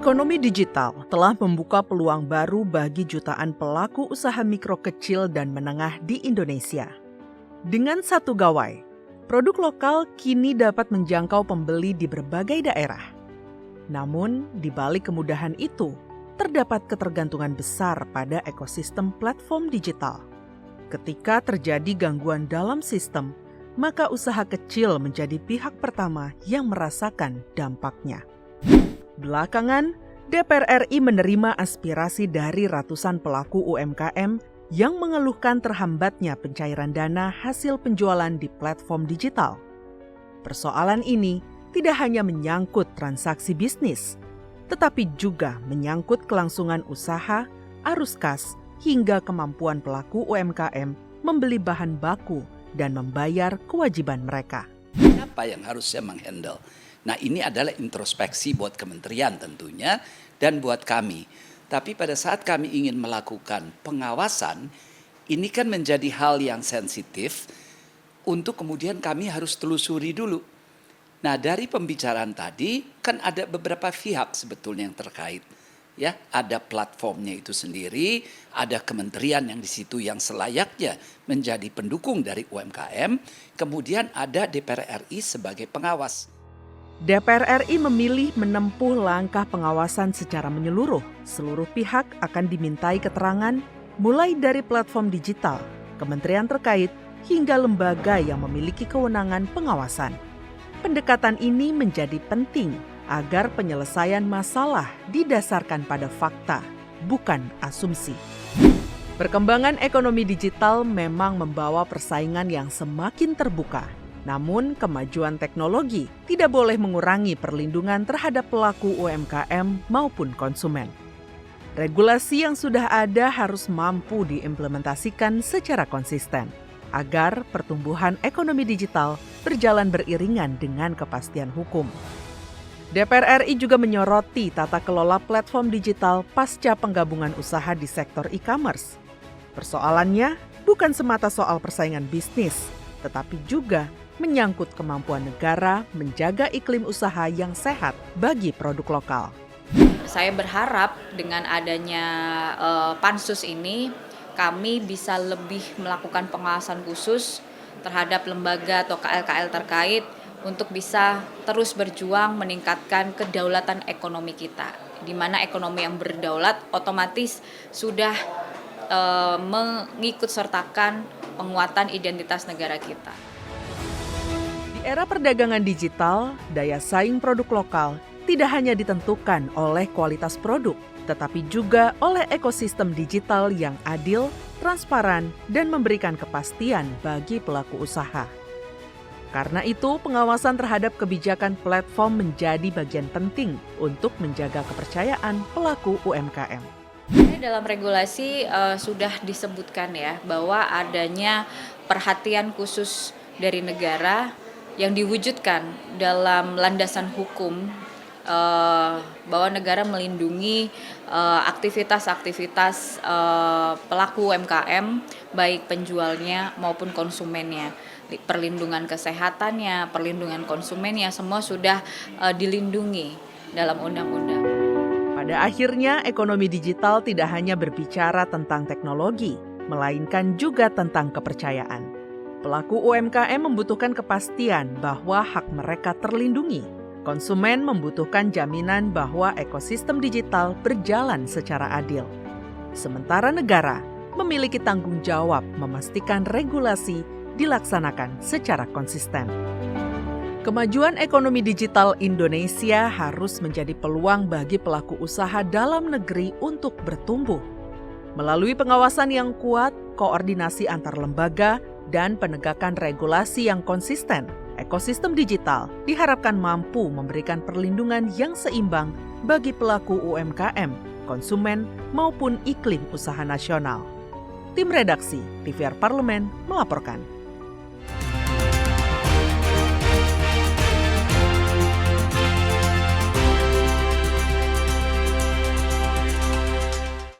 Ekonomi digital telah membuka peluang baru bagi jutaan pelaku usaha mikro kecil dan menengah di Indonesia. Dengan satu gawai, produk lokal kini dapat menjangkau pembeli di berbagai daerah. Namun, di balik kemudahan itu, terdapat ketergantungan besar pada ekosistem platform digital. Ketika terjadi gangguan dalam sistem, maka usaha kecil menjadi pihak pertama yang merasakan dampaknya. Belakangan, DPR RI menerima aspirasi dari ratusan pelaku UMKM yang mengeluhkan terhambatnya pencairan dana hasil penjualan di platform digital. Persoalan ini tidak hanya menyangkut transaksi bisnis, tetapi juga menyangkut kelangsungan usaha, arus kas, hingga kemampuan pelaku UMKM membeli bahan baku dan membayar kewajiban mereka. Siapa yang harusnya menghandle? Nah, ini adalah introspeksi buat kementerian tentunya dan buat kami. Tapi pada saat kami ingin melakukan pengawasan, ini kan menjadi hal yang sensitif untuk kemudian kami harus telusuri dulu. Nah, dari pembicaraan tadi kan ada beberapa pihak sebetulnya yang terkait. Ya, ada platformnya itu sendiri, ada kementerian yang di situ yang selayaknya menjadi pendukung dari UMKM, kemudian ada DPR RI sebagai pengawas. DPR RI memilih menempuh langkah pengawasan secara menyeluruh. Seluruh pihak akan dimintai keterangan, mulai dari platform digital, kementerian terkait, hingga lembaga yang memiliki kewenangan pengawasan. Pendekatan ini menjadi penting agar penyelesaian masalah didasarkan pada fakta, bukan asumsi. Perkembangan ekonomi digital memang membawa persaingan yang semakin terbuka. Namun, kemajuan teknologi tidak boleh mengurangi perlindungan terhadap pelaku UMKM maupun konsumen. Regulasi yang sudah ada harus mampu diimplementasikan secara konsisten, agar pertumbuhan ekonomi digital berjalan beriringan dengan kepastian hukum. DPR RI juga menyoroti tata kelola platform digital pasca penggabungan usaha di sektor e-commerce. Persoalannya bukan semata soal persaingan bisnis, tetapi juga menyangkut kemampuan negara menjaga iklim usaha yang sehat bagi produk lokal. Saya berharap dengan adanya pansus ini, kami bisa lebih melakukan pengawasan khusus terhadap lembaga atau KL-KL terkait untuk bisa terus berjuang meningkatkan kedaulatan ekonomi kita. Di mana ekonomi yang berdaulat otomatis sudah mengikut sertakan penguatan identitas negara kita. Di era perdagangan digital, daya saing produk lokal tidak hanya ditentukan oleh kualitas produk, tetapi juga oleh ekosistem digital yang adil, transparan, dan memberikan kepastian bagi pelaku usaha. Karena itu, pengawasan terhadap kebijakan platform menjadi bagian penting untuk menjaga kepercayaan pelaku UMKM. Dalam regulasi sudah disebutkan ya bahwa adanya perhatian khusus dari negara yang diwujudkan dalam landasan hukum bahwa negara melindungi aktivitas-aktivitas pelaku UMKM baik penjualnya maupun konsumennya. Perlindungan kesehatannya, perlindungan konsumennya semua sudah dilindungi dalam undang-undang. Pada akhirnya, ekonomi digital tidak hanya berbicara tentang teknologi, melainkan juga tentang kepercayaan. Pelaku UMKM membutuhkan kepastian bahwa hak mereka terlindungi. Konsumen membutuhkan jaminan bahwa ekosistem digital berjalan secara adil. Sementara negara memiliki tanggung jawab memastikan regulasi dilaksanakan secara konsisten. Kemajuan ekonomi digital Indonesia harus menjadi peluang bagi pelaku usaha dalam negeri untuk bertumbuh. Melalui pengawasan yang kuat, koordinasi antar lembaga, dan penegakan regulasi yang konsisten, ekosistem digital diharapkan mampu memberikan perlindungan yang seimbang bagi pelaku UMKM, konsumen, maupun iklim usaha nasional. Tim Redaksi TVR Parlemen melaporkan.